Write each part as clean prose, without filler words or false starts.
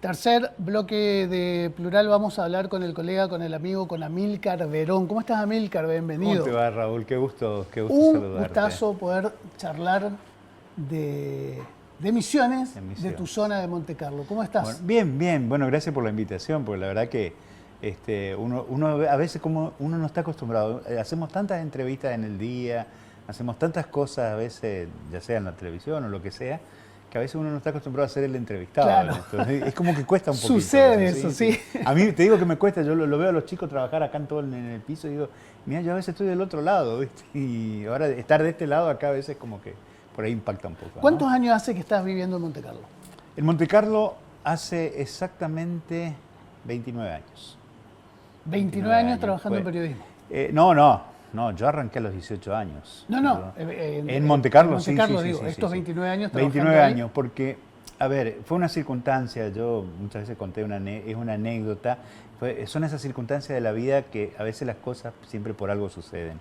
Tercer bloque de Plural, vamos a hablar con el colega, con el amigo, con Amílcar Verón. ¿Cómo estás, Amílcar? Bienvenido. ¿Cómo te va, Raúl? Qué gusto Un saludarte. gustazo poder charlar de Misiones, de tu zona de Monte Carlo. ¿Cómo estás? Bueno, bien, bien. Bueno, gracias por la invitación, porque la verdad que uno a veces como uno no está acostumbrado, hacemos tantas entrevistas en el día, hacemos tantas cosas a veces, ya sea en la televisión o lo que sea, que a veces uno no está acostumbrado a ser el entrevistado. Claro. Entonces, es como que cuesta un poquito. Sucede eso, sí. A mí te digo que me cuesta, yo lo veo a los chicos trabajar acá en el piso y digo, mira, yo a veces estoy del otro lado, ¿viste? Y ahora estar de este lado acá a veces como que por ahí impacta un poco. ¿Cuántos años hace que estás viviendo en Monte Carlo? En Monte Carlo hace exactamente 29 años. 29 años trabajando en periodismo. No, yo arranqué a los 18 años. No. En Monte Carlo, sí. Estos 29 años trabajando 29 ahí. años, porque, a ver, fue una circunstancia, yo muchas veces conté, es una anécdota, son esas circunstancias de la vida que a veces las cosas siempre por algo suceden.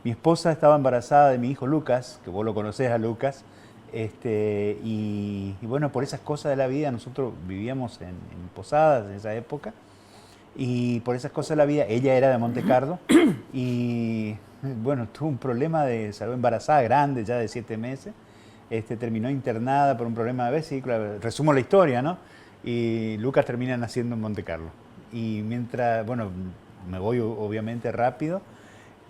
Mi esposa estaba embarazada de mi hijo Lucas, que vos lo conocés a Lucas, y bueno, por esas cosas de la vida, nosotros vivíamos en Posadas en esa época, y por esas cosas de la vida, ella era de Monte Carlo, y bueno, tuvo un problema de salud embarazada grande, ya de 7 meses, terminó internada por un problema de vesícula, resumo la historia, ¿no? Y Lucas termina naciendo en Monte Carlo. Y mientras, bueno, me voy obviamente rápido,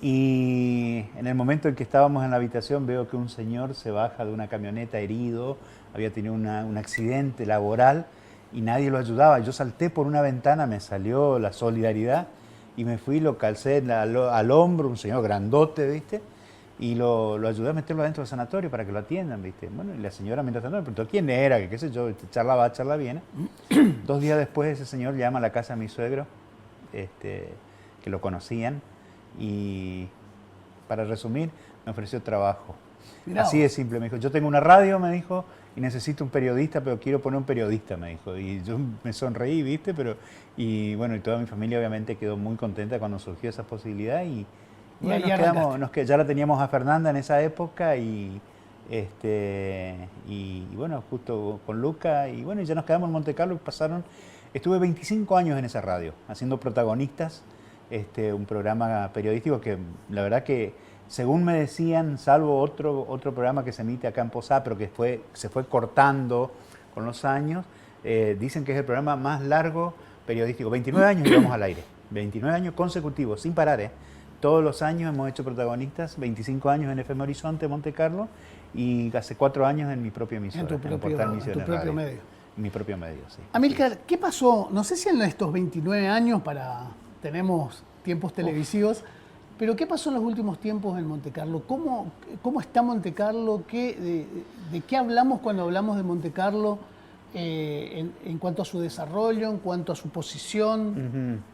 y en el momento en que estábamos en la habitación veo que un señor se baja de una camioneta herido, había tenido un accidente laboral y nadie lo ayudaba. Yo salté por una ventana, me salió la solidaridad y me fui, lo calcé al hombro, un señor grandote, ¿viste? Y lo ayudé a meterlo adentro del sanatorio para que lo atiendan, ¿viste? Bueno, y la señora mientras tanto me preguntó quién era, que qué sé yo, charla bien. 2 días después ese señor llama a la casa de mi suegro, que lo conocían, y para resumir, me ofreció trabajo. Mirá Así de simple, me dijo, yo tengo una radio, me dijo, y necesito un periodista, pero quiero poner un periodista, me dijo. Y yo me sonreí, ¿viste? Y bueno, y toda mi familia obviamente quedó muy contenta cuando surgió esa posibilidad y bueno, ya la teníamos a Fernanda en esa época y bueno, justo con Luca y bueno, y ya nos quedamos en Monte Carlo y estuve 25 años en esa radio, haciendo protagonistas, un programa periodístico que la verdad que según me decían, salvo otro programa que se emite acá en Posada, pero que se fue cortando con los años, dicen que es el programa más largo periodístico. 29 años llevamos al aire, 29 años consecutivos, sin parar, Todos los años hemos hecho protagonistas, 25 años en FM Horizonte, Monte Carlo, y hace 4 años en mi propia emisora, en tu propio medio. En mi propio medio, sí. Amílcar, ¿qué pasó? No sé si en estos 29 años, tenemos tiempos televisivos, pero ¿qué pasó en los últimos tiempos en Monte Carlo? ¿Cómo está Monte Carlo? ¿De qué hablamos cuando hablamos de Monte Carlo en cuanto a su desarrollo, en cuanto a su posición?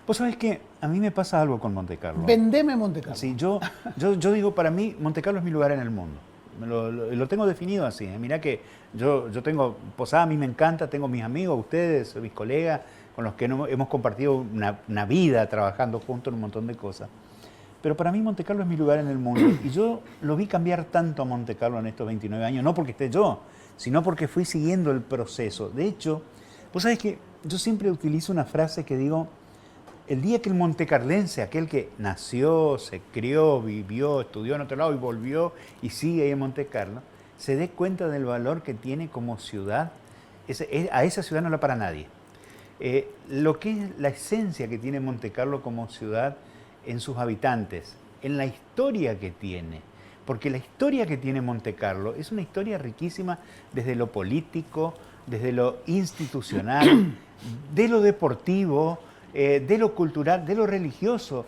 Vos sabés que a mí me pasa algo con Monte Carlo. Vendeme Monte Carlo. Sí, yo digo, para mí, Monte Carlo es mi lugar en el mundo. Lo tengo definido así. Mirá que yo tengo Posada, a mí me encanta, tengo mis amigos, ustedes, mis colegas, con los que hemos compartido una vida trabajando juntos en un montón de cosas. Pero para mí Monte Carlo es mi lugar en el mundo. Y yo lo vi cambiar tanto a Monte Carlo en estos 29 años, no porque esté yo, sino porque fui siguiendo el proceso. De hecho, vos sabés que yo siempre utilizo una frase que digo, el día que el montecarlense, aquel que nació, se crió, vivió, estudió en otro lado y volvió y sigue ahí en Monte Carlo, se dé cuenta del valor que tiene como ciudad, a esa ciudad no la para nadie. Lo que es la esencia que tiene Monte Carlo como ciudad en sus habitantes, en la historia que tiene, porque la historia que tiene Monte Carlo es una historia riquísima desde lo político, desde lo institucional, de lo deportivo, de lo cultural, de lo religioso.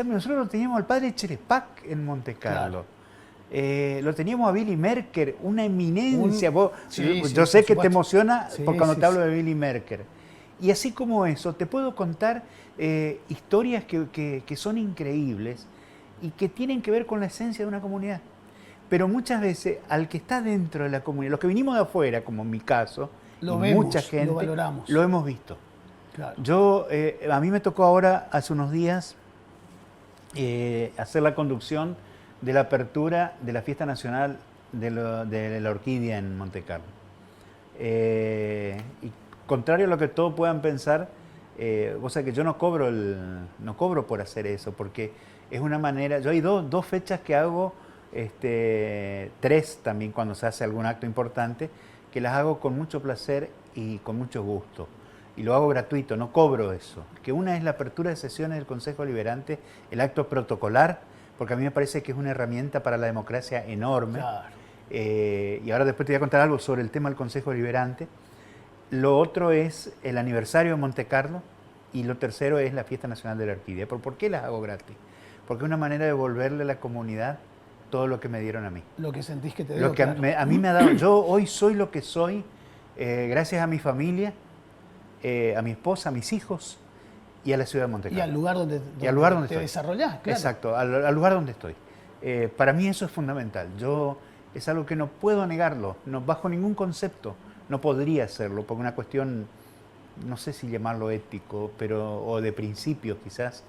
Nosotros lo teníamos al padre Cherepac en Monte Carlo. Claro. Lo teníamos a Billy Merker, una eminencia. Yo sé que te emociona cuando te hablo de Billy Merker. Y así como eso, te puedo contar historias que son increíbles y que tienen que ver con la esencia de una comunidad. Pero muchas veces, al que está dentro de la comunidad, los que vinimos de afuera, como en mi caso, mucha gente, lo valoramos. Lo hemos visto. Claro. A mí me tocó ahora, hace unos días, hacer la conducción de la apertura de la Fiesta Nacional de la Orquídea en Monte Carlo. Y contrario a lo que todos puedan pensar, o sea que yo no cobro por hacer eso, porque es una manera, yo hay dos fechas que hago, tres también cuando se hace algún acto importante, que las hago con mucho placer y con mucho gusto. Y lo hago gratuito, no cobro eso. Que una es la apertura de sesiones del Consejo Deliberante, el acto protocolar, porque a mí me parece que es una herramienta para la democracia enorme. Claro. Y ahora después te voy a contar algo sobre el tema del Consejo Deliberante. Lo otro es el aniversario de Monte Carlo y lo tercero es la Fiesta Nacional de la Orquídea. ¿Por qué las hago gratis? Porque es una manera de devolverle a la comunidad todo lo que me dieron a mí. Lo que sentís que te dio, Lo que claro. a mí me ha dado, yo hoy soy lo que soy gracias a mi familia, a mi esposa, a mis hijos y a la ciudad de Monte Carlo. Y al lugar donde te estoy. desarrollás, claro. Exacto, al lugar donde estoy. Para mí eso es fundamental. Es algo que no puedo negarlo, no, bajo ningún concepto. No podría hacerlo, por una cuestión, no sé si llamarlo ético, o de principios quizás,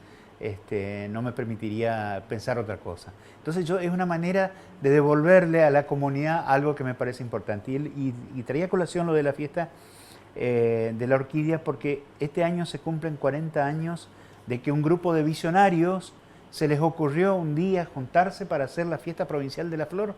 no me permitiría pensar otra cosa. Entonces es una manera de devolverle a la comunidad algo que me parece importante. Y traía a colación lo de la fiesta de la orquídea porque este año se cumplen 40 años de que un grupo de visionarios se les ocurrió un día juntarse para hacer la fiesta provincial de la flor.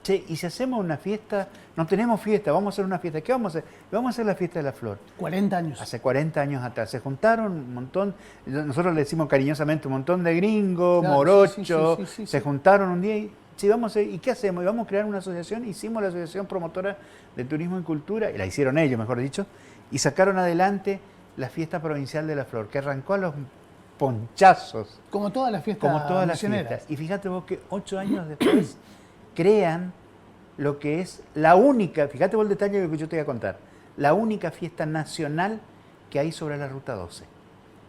Che, y si hacemos una fiesta, no tenemos fiesta, vamos a hacer una fiesta. ¿Qué vamos a hacer? Vamos a hacer la fiesta de la flor. 40 años. Hace 40 años atrás. Se juntaron un montón, nosotros le decimos cariñosamente un montón de gringos, Claro, morochos, sí. se juntaron un día y, sí, ¿y qué hacemos? Y vamos a crear una asociación, hicimos la Asociación Promotora de Turismo y Cultura, y la hicieron ellos, mejor dicho, y sacaron adelante la Fiesta Provincial de la Flor, que arrancó a los ponchazos. Como todas las fiestas Como todas las fiestas. Y fíjate vos que 8 años después crean lo que es la única, fíjate vos el detalle que yo te voy a contar, la única fiesta nacional que hay sobre la Ruta 12,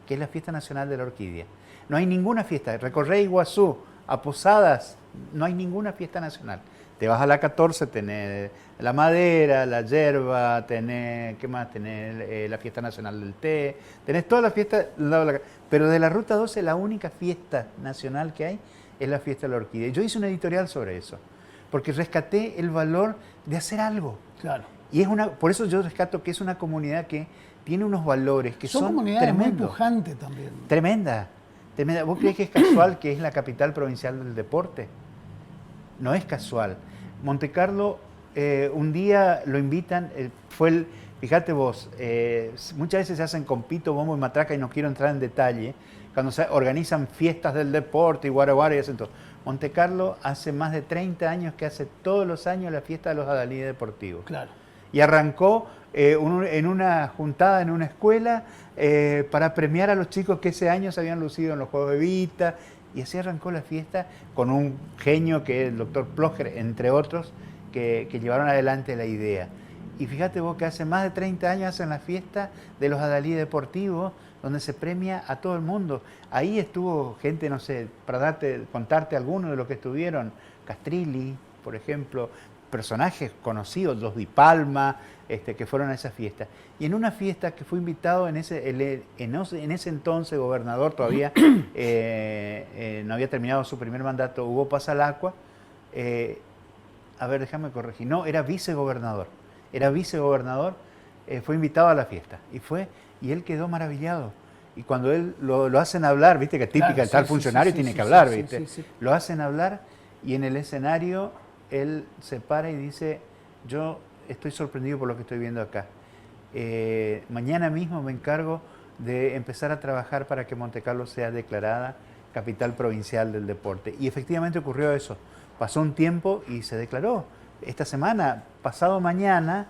que es la Fiesta Nacional de la Orquídea. No hay ninguna fiesta, recorré Iguazú, a Posadas, no hay ninguna fiesta nacional. Te vas a la 14, tenés la madera, la yerba, tenés, ¿qué más? Tenés la Fiesta Nacional del Té, tenés todas las fiestas, pero de la Ruta 12 la única fiesta nacional que hay es la Fiesta de la Orquídea. Yo hice una editorial sobre eso, porque rescaté el valor de hacer algo. Claro. Y por eso yo rescato que es una comunidad que tiene unos valores que son comunidades muy tremendos. pujantes también. Tremenda. ¿Vos creés que es casual que es la capital provincial del deporte? No es casual. Monte Carlo, un día lo invitan, fíjate vos, muchas veces se hacen con pito, bombo y matraca y no quiero entrar en detalle, cuando se organizan fiestas del deporte y guaraguara y hacen todo. Monte Carlo hace más de 30 años que hace todos los años la fiesta de los adalides deportivos. Claro. Y arrancó en una juntada en una escuela para premiar a los chicos que ese año se habían lucido en los Juegos de Vita. Y así arrancó la fiesta con un genio que es el doctor Plocher, entre otros, que llevaron adelante la idea. Y fíjate vos que hace más de 30 años hacen la fiesta de los adalides deportivos, donde se premia a todo el mundo. Ahí estuvo gente, no sé, para contarte algunos de los que estuvieron, Castrilli, por ejemplo, personajes conocidos, los Di Palma, que fueron a esa fiesta. Y en una fiesta que fue invitado en ese entonces gobernador, todavía no había terminado su primer mandato, Hugo Pasalacqua, a ver, déjame corregir, no, era vicegobernador, fue invitado a la fiesta, y él quedó maravillado. Y cuando él lo hacen hablar, viste que es típica, claro, el tal funcionario tiene que hablar, viste. Sí. Lo hacen hablar y en el escenario él se para y dice, yo estoy sorprendido por lo que estoy viendo acá. Mañana mismo me encargo de empezar a trabajar para que Monte Carlo sea declarada capital provincial del deporte. Y efectivamente ocurrió eso. Pasó un tiempo y se declaró. Esta semana, pasado mañana,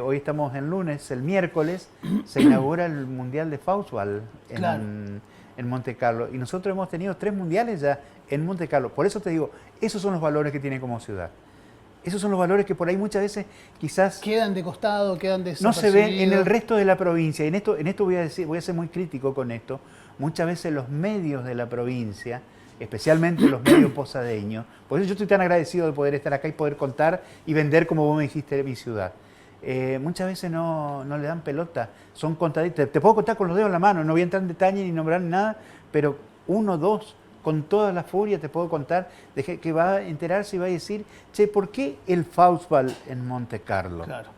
hoy estamos en lunes, el miércoles, se inaugura el Mundial de Faustball en Monte Carlo. Y nosotros hemos tenido 3 mundiales ya en Monte Carlo. Por eso te digo, esos son los valores que tiene como ciudad. Esos son los valores que por ahí muchas veces quizás quedan de costado, quedan de no se ven en el resto de la provincia. Y en esto voy a ser muy crítico con esto. Muchas veces los medios de la provincia, especialmente los medios posadeños, por eso yo estoy tan agradecido de poder estar acá y poder contar y vender, como vos me dijiste, mi ciudad. Muchas veces no le dan pelota, son contaditos. Te puedo contar con los dedos en la mano, no voy a entrar en detalle ni nombrar nada, pero 1, 2, con toda la furia te puedo contar de que va a enterarse y va a decir, che, ¿por qué el Faustball en Monte Carlo? Claro.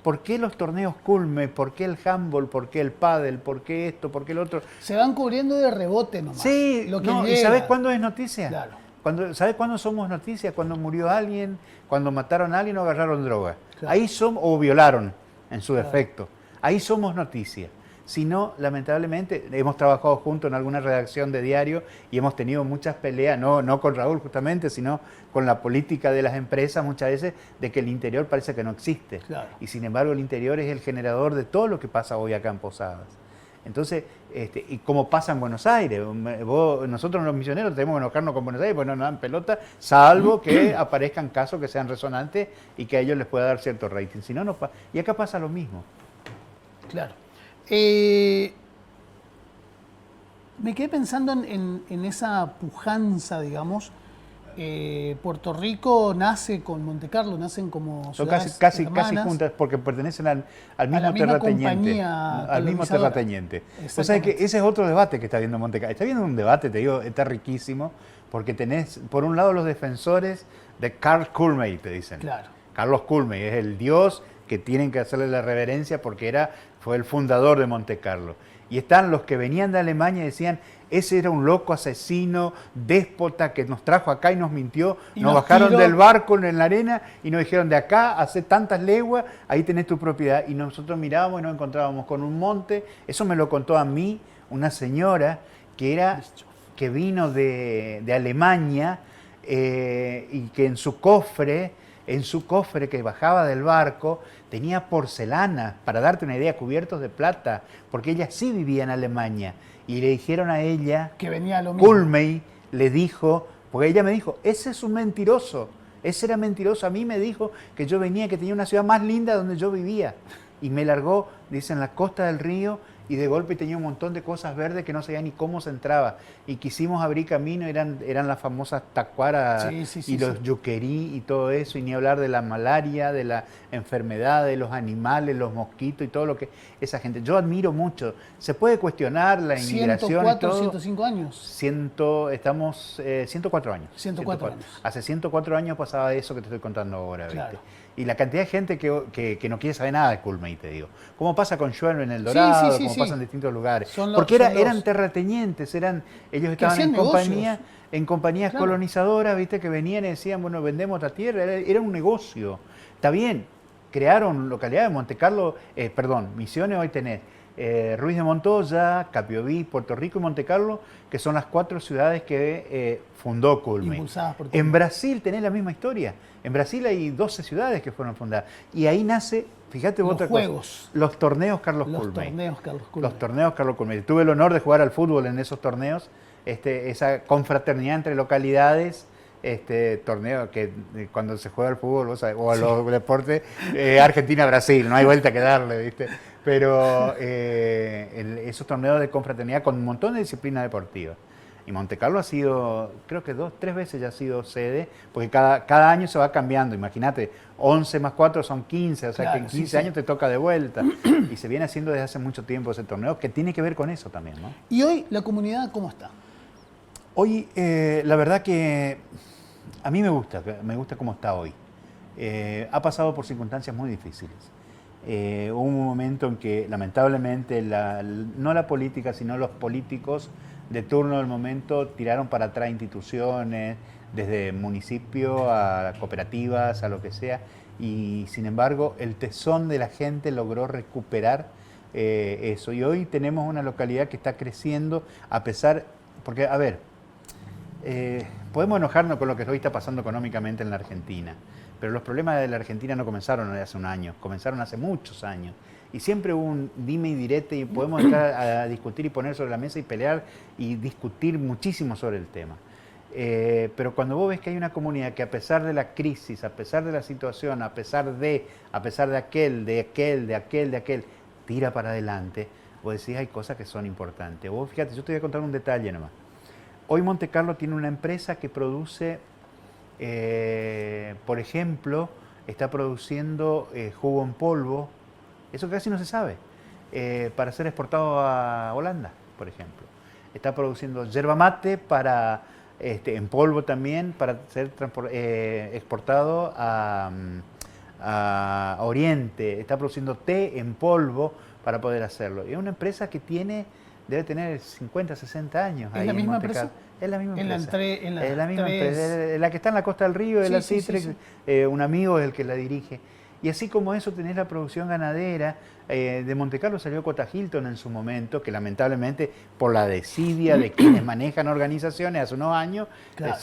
¿por qué los torneos Culme? ¿Por qué el handball? ¿Por qué el pádel? ¿Por qué esto? ¿Por qué el otro? Se van cubriendo de rebote nomás. Sí, lo que no, ¿y llega. sabes cuándo es noticia? Claro. ¿Sabes cuándo somos noticia? Cuando murió alguien, cuando mataron a alguien o agarraron droga. Claro. Ahí somos, o violaron en su Claro. defecto. Ahí somos noticia. Si no, lamentablemente, hemos trabajado juntos en alguna redacción de diario y hemos tenido muchas peleas, no con Raúl justamente, sino con la política de las empresas muchas veces, de que el interior parece que no existe. Claro. Y sin embargo el interior es el generador de todo lo que pasa hoy acá en Posadas. Entonces, y como pasa en Buenos Aires, nosotros los misioneros tenemos que enojarnos con Buenos Aires porque no nos dan pelota, salvo que aparezcan casos que sean resonantes y que a ellos les pueda dar cierto rating. Si no, no pasa. Y acá pasa lo mismo. Claro. Me quedé pensando en esa pujanza, digamos. Puerto Rico nace con Monte Carlo, nacen como Son ciudades casi hermanas, juntas porque pertenecen al a mismo la misma terrateniente. compañía Al mismo colonizadora. terrateniente. O sea que Exactamente. ese es otro debate que está viendo Monte Carlo. Está viendo un debate, te digo, está riquísimo, porque tenés, por un lado, los defensores de Carl Culmey, te dicen. Claro. Carlos Culmey es el dios que tienen que hacerle la reverencia porque fue el fundador de Monte Carlo. Y están los que venían de Alemania y decían, ese era un loco asesino, déspota, que nos trajo acá y nos mintió, Y nos nos bajaron tiró. del barco en la arena y nos dijeron, de acá, hace tantas leguas, ahí tenés tu propiedad. Y nosotros mirábamos y nos encontrábamos con un monte. Eso me lo contó a mí una señora que vino de Alemania y que en su cofre que bajaba del barco, tenía porcelana, para darte una idea, cubiertos de plata, porque ella sí vivía en Alemania. Y le dijeron a ella, Que venía lo mismo. Culmey le dijo, porque ella me dijo, ese es un mentiroso, ese era mentiroso, a mí me dijo que yo venía, que tenía una ciudad más linda donde yo vivía. Y me largó, dice, en la costa del río, y de golpe tenía un montón de cosas verdes que no sabía ni cómo se entraba. Y quisimos abrir camino, eran las famosas tacuaras y los yuquerí y todo eso, y ni hablar de la malaria, de la enfermedad, de los animales, los mosquitos y todo lo que esa gente. Yo admiro mucho. Se puede cuestionar la inmigración 104, y todo. 105 años. Estamos 104 años. 104 años. Hace 104 años pasaba eso que te estoy contando ahora, ¿viste? Claro. Y la cantidad de gente que no quiere saber nada de Culmey, te digo. Como pasa con Schwelm en El Dorado, como pasa en distintos lugares. Porque eran terratenientes, ellos estaban en compañías claro, colonizadoras, ¿viste? Que venían y decían, bueno, vendemos la tierra, era un negocio. Está bien, crearon localidades, Monte Carlo, Misiones, hoy tenés Ruiz de Montoya, Capiobí, Puerto Rico y Monte Carlo, que son las 4 ciudades que fundó Culmey. Impulsadas por Culmey. En Brasil tenés la misma historia. En Brasil hay 12 ciudades que fueron fundadas. Y ahí nace, fíjate otra cosa, los torneos Carlos Culmey. Los torneos Carlos Culmey. Tuve el honor de jugar al fútbol en esos torneos, esa confraternidad entre localidades. Torneo que cuando se juega al fútbol o a los deportes, Argentina-Brasil, no hay vuelta que darle, ¿viste? Pero esos torneos de confraternidad con un montón de disciplinas deportivas. Y Monte Carlo ha sido, creo que 2, 3 veces ya ha sido sede, porque cada año se va cambiando. Imagínate, 11 más 4 son 15, o sea que en 15 años te toca de vuelta. Y se viene haciendo desde hace mucho tiempo ese torneo, que tiene que ver con eso también, ¿no? ¿Y hoy la comunidad cómo está? Hoy, la verdad que a mí me gusta cómo está hoy. Ha pasado por circunstancias muy difíciles. Hubo un momento en que, lamentablemente, no la política, sino los políticos de turno del momento tiraron para atrás instituciones, desde municipio a cooperativas, a lo que sea, y sin embargo el tesón de la gente logró recuperar eso. Y hoy tenemos una localidad que está creciendo a pesar, porque, a ver, podemos enojarnos con lo que hoy está pasando económicamente en la Argentina, pero los problemas de la Argentina no comenzaron hace un año, comenzaron hace muchos años. Y siempre hubo un dime y direte y podemos entrar a discutir y poner sobre la mesa y pelear y discutir muchísimo sobre el tema. Pero cuando vos ves que hay una comunidad que a pesar de la crisis, a pesar de la situación, a pesar de aquel, tira para adelante, vos decís hay cosas que son importantes. Vos fíjate, yo te voy a contar un detalle nomás. Hoy Monte Carlo tiene una empresa que produce, por ejemplo, está produciendo jugo en polvo. Eso casi no se sabe, para ser exportado a Holanda, por ejemplo. Está produciendo yerba mate en polvo también para ser exportado a a Oriente, está produciendo té en polvo para poder hacerlo. Y es una empresa que debe tener 50, 60 años. ¿Es ahí la en misma Montecarlo. empresa? Es la misma empresa. Es la misma empresa, la que está en la costa del río, de Sí, la sí, sí, Citrix, sí. un amigo es el que la dirige. Y así como eso tenés la producción ganadera, de Montecarlo salió Cota Hilton en su momento, que lamentablemente por la desidia de quienes manejan organizaciones hace unos años, Claro.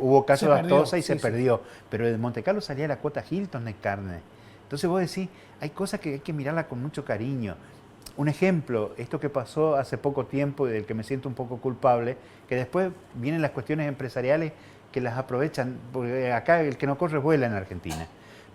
hubo casos de aftosa y sí, se sí. perdió. Pero de Montecarlo salía la Cota Hilton de carne. Entonces vos decís, hay cosas que hay que mirarlas con mucho cariño. Un ejemplo, esto que pasó hace poco tiempo y del que me siento un poco culpable, que después vienen las cuestiones empresariales que las aprovechan, porque acá el que no corre vuela en Argentina.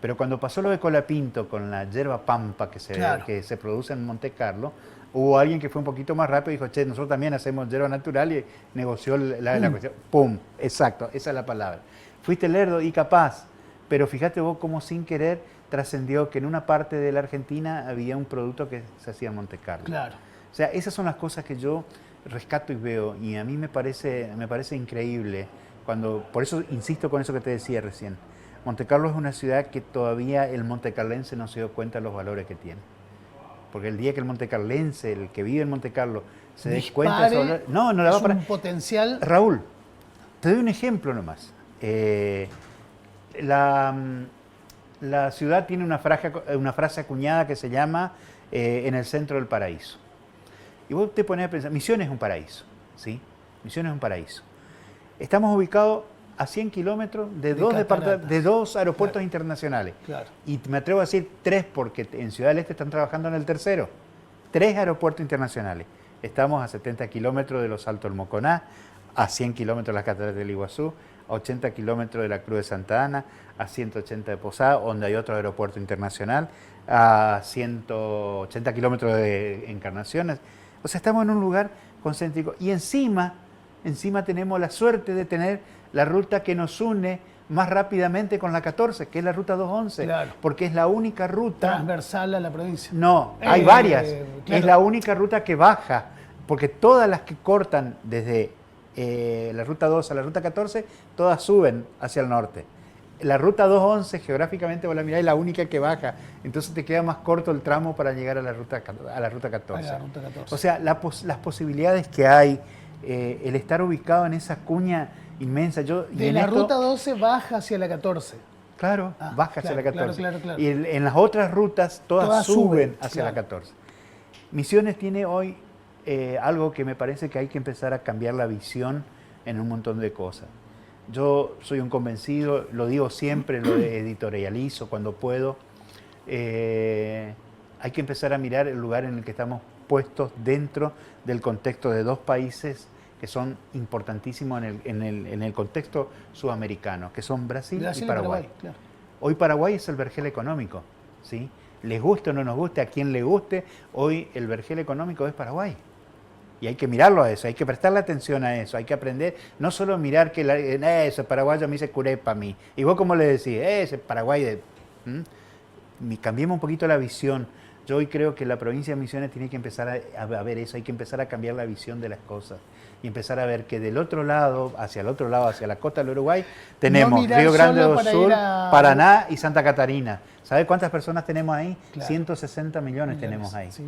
Pero cuando pasó lo de Colapinto con la yerba pampa que se produce en Montecarlo, hubo alguien que fue un poquito más rápido y dijo, che, nosotros también hacemos yerba natural y negoció la cuestión. ¡Pum! Exacto, esa es la palabra. Fuiste lerdo y capaz, pero fíjate vos cómo sin querer trascendió que en una parte de la Argentina había un producto que se hacía en Montecarlo. Claro. O sea, esas son las cosas que yo rescato y veo, y a mí me parece increíble, por eso insisto con eso que te decía recién. Montecarlo es una ciudad que todavía el montecarlense no se dio cuenta de los valores que tiene. Porque el día que el montecarlense, el que vive en Montecarlo, se dé cuenta de esos valores, no la va a parar. Es un potencial. Raúl, te doy un ejemplo nomás. La ciudad tiene una frase acuñada que se llama en el centro del paraíso. Y vos te pones a pensar, Misiones es un paraíso, ¿sí? Misiones es un paraíso. Estamos ubicados a 100 kilómetros de dos aeropuertos internacionales. Claro. Y me atrevo a decir 3 porque en Ciudad del Este están trabajando en el tercero. 3 aeropuertos internacionales. Estamos a 70 kilómetros de los Altos del Moconá, a 100 kilómetros de las Cataratas del Iguazú, a 80 kilómetros de la Cruz de Santa Ana, a 180 de Posada, donde hay otro aeropuerto internacional, a 180 kilómetros de Encarnaciones. O sea, estamos en un lugar concéntrico. Y encima tenemos la suerte de tener la ruta que nos une más rápidamente con la 14, que es la ruta 211, claro, porque es la única ruta... transversal a la provincia. No, hay varias. Claro. Es la única ruta que baja, porque todas las que cortan desde la ruta 2 a la ruta 14, todas suben hacia el norte. La ruta 211, geográficamente, vos la mirás, es la única que baja. Entonces te queda más corto el tramo para llegar a la ruta 14. A la ruta 14. O sea, las posibilidades que hay, el estar ubicado en esa cuña inmensa. De la ruta 12 baja hacia la 14. Claro, baja hacia la 14. Claro. Y en las otras rutas todas suben hacia la 14. Misiones tiene hoy algo que me parece que hay que empezar a cambiar la visión en un montón de cosas. Yo soy un convencido, lo digo siempre, lo editorializo cuando puedo. Hay que empezar a mirar el lugar en el que estamos puestos dentro del contexto de dos países que son importantísimos en el contexto sudamericano, que son Brasil y Paraguay. Claro. Hoy Paraguay es el vergel económico, ¿sí? Les guste o no nos guste, a quien le guste, hoy el vergel económico es Paraguay. Y hay que mirarlo a eso, hay que prestarle atención a eso, hay que aprender, no solo mirar que ese paraguayo me dice curepa a mí. Y vos como le decís, ese Paraguay de... Cambiemos un poquito la visión. Yo hoy creo que la provincia de Misiones tiene que empezar a ver eso, hay que empezar a cambiar la visión de las cosas. Y empezar a ver que del otro lado, hacia la costa del Uruguay, tenemos Río Grande do Sul, Paraná y Santa Catarina. ¿Sabe cuántas personas tenemos ahí? Claro. 160 millones tenemos ahí. Sí.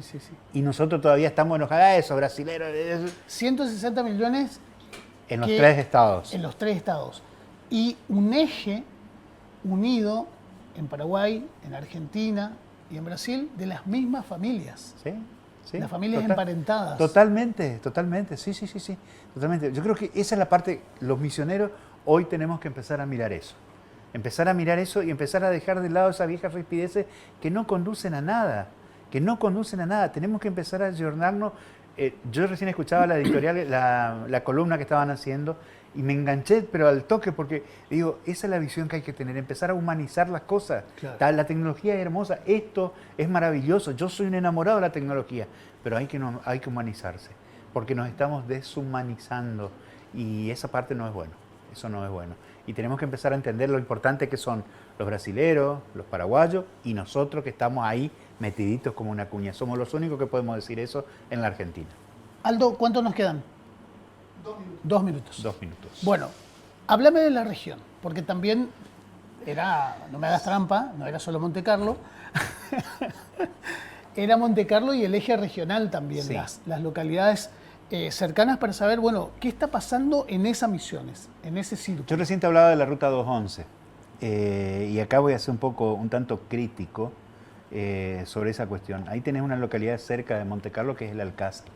Y nosotros todavía estamos enojados, esos brasileros. 160 millones en los 3 estados. En los 3 estados. Y un eje unido en Paraguay, en Argentina y en Brasil de las mismas familias. Sí. Las familias emparentadas. Totalmente, sí. Totalmente. Yo creo que esa es la parte, los misioneros hoy tenemos que empezar a mirar eso. Empezar a mirar eso y empezar a dejar de lado esas viejas rispideces que no conducen a nada. Tenemos que empezar a ayornarnos. Yo recién escuchaba la editorial, la columna que estaban haciendo y me enganché, pero al toque, porque digo, esa es la visión que hay que tener, empezar a humanizar las cosas. Claro. La tecnología es hermosa, esto es maravilloso, yo soy un enamorado de la tecnología, pero hay que humanizarse, porque nos estamos deshumanizando y esa parte no es bueno, eso no es bueno. Y tenemos que empezar a entender lo importante que son los brasileros, los paraguayos y nosotros que estamos ahí metiditos como una cuña. Somos los únicos que podemos decir eso en la Argentina. Aldo, ¿cuántos nos quedan? 2 minutos. 2 minutos. Bueno, háblame de la región, porque también no me hagas trampa, no era solo Monte Carlo. Era Monte Carlo y el eje regional también, Sí. las localidades cercanas para saber, bueno, qué está pasando en esas misiones, en ese círculo. Yo recién te hablaba de la Ruta 211 y acá voy a ser un tanto crítico sobre esa cuestión. Ahí tenés una localidad cerca de Monte Carlo que es el Alcázar,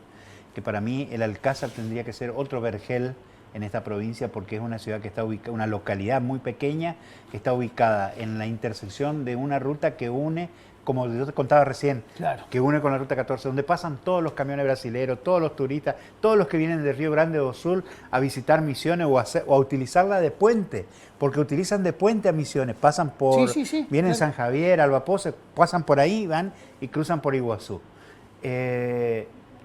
que para mí el Alcázar tendría que ser otro vergel en esta provincia porque es una ciudad que está ubicada, una localidad muy pequeña que está ubicada en la intersección de una ruta que une, como yo te contaba recién, Claro. que une con la Ruta 14, donde pasan todos los camiones brasileros, todos los turistas, todos los que vienen de Río Grande do Sul a visitar Misiones o a utilizarla de puente, porque utilizan de puente a Misiones, pasan por, Sí, vienen claro. San Javier, Albapoce, pasan por ahí, van y cruzan por Iguazú.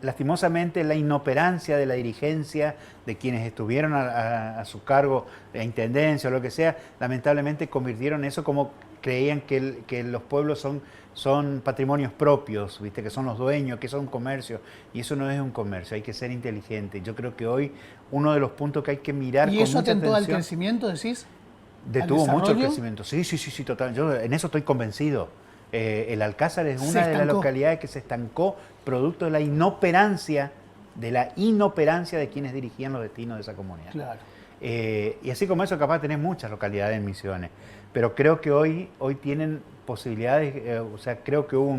Lastimosamente la inoperancia de la dirigencia, de quienes estuvieron a su cargo, la intendencia o lo que sea, lamentablemente convirtieron eso como creían que los pueblos son patrimonios propios, ¿viste? Que son los dueños, que son comercio, y eso no es un comercio, hay que ser inteligente. Yo creo que hoy uno de los puntos que hay que mirar ¿Y con eso mucha atentó al atención, crecimiento, decís? detuvo mucho el desarrollo? crecimiento. Sí, total. Yo en eso estoy convencido. El Alcázar es Se una de las estancó. localidades que se estancó producto de la inoperancia de quienes dirigían los destinos de esa comunidad. Claro. Y así como eso, capaz tenés muchas localidades en Misiones, pero creo que hoy tienen posibilidades, o sea, creo que hubo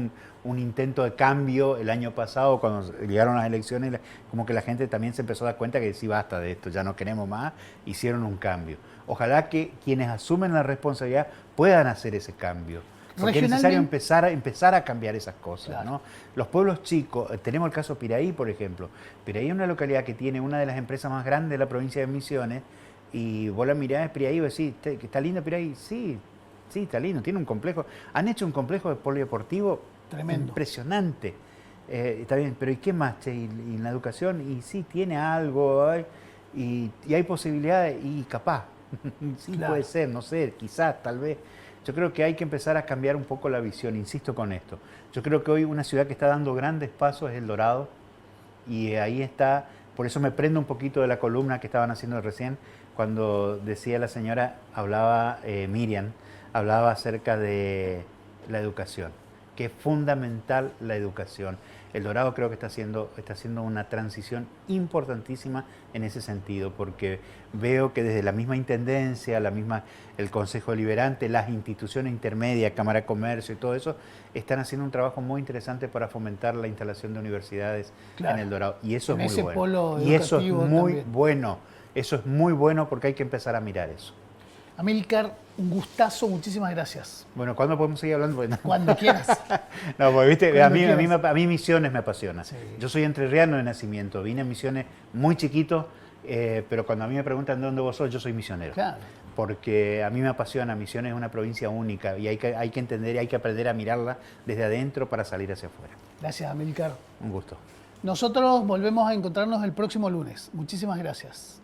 un intento de cambio el año pasado cuando llegaron las elecciones, como que la gente también se empezó a dar cuenta que sí, basta de esto, ya no queremos más, hicieron un cambio. Ojalá que quienes asumen la responsabilidad puedan hacer ese cambio. Porque es necesario empezar a cambiar esas cosas, Claro. ¿no? Los pueblos chicos, tenemos el caso Piraí, por ejemplo. Piraí es una localidad que tiene una de las empresas más grandes de la provincia de Misiones, y vos la mirás de Piraí y vos decís, ¿está linda Piraí? Sí, está lindo, tiene un complejo. Han hecho un complejo de polideportivo Tremendo. impresionante. Está bien, pero ¿y qué más, che? ¿Y en la educación? Y sí, tiene algo, y hay posibilidades, y capaz. Sí, Claro. puede ser, no sé, quizás, tal vez. Yo creo que hay que empezar a cambiar un poco la visión, insisto con esto. Yo creo que hoy una ciudad que está dando grandes pasos es El Dorado, y ahí está, por eso me prendo un poquito de la columna que estaban haciendo recién, cuando decía la señora, hablaba Miriam, hablaba acerca de la educación, que es fundamental la educación. El Dorado creo que está haciendo una transición importantísima en ese sentido, porque veo que desde la misma Intendencia, el Consejo Deliberante, las instituciones intermedias, Cámara de Comercio y todo eso, están haciendo un trabajo muy interesante para fomentar la instalación de universidades Claro. en El Dorado. Y eso En es ese muy polo bueno. Y eso es educativo muy también. bueno. Eso es muy bueno porque hay que empezar a mirar eso. Amílcar, un gustazo, muchísimas gracias. Bueno, ¿cuándo podemos seguir hablando? Bueno, Cuando quieras. no, porque viste, Cuando quieras. a mí Misiones me apasiona. Sí. Yo soy entrerriano de nacimiento, vine a Misiones muy chiquito, pero cuando a mí me preguntan de dónde vos sos, yo soy misionero. Claro. Porque a mí me apasiona, Misiones es una provincia única y hay que entender y hay que aprender a mirarla desde adentro para salir hacia afuera. Gracias, Amílcar. Un gusto. Nosotros volvemos a encontrarnos el próximo lunes. Muchísimas gracias.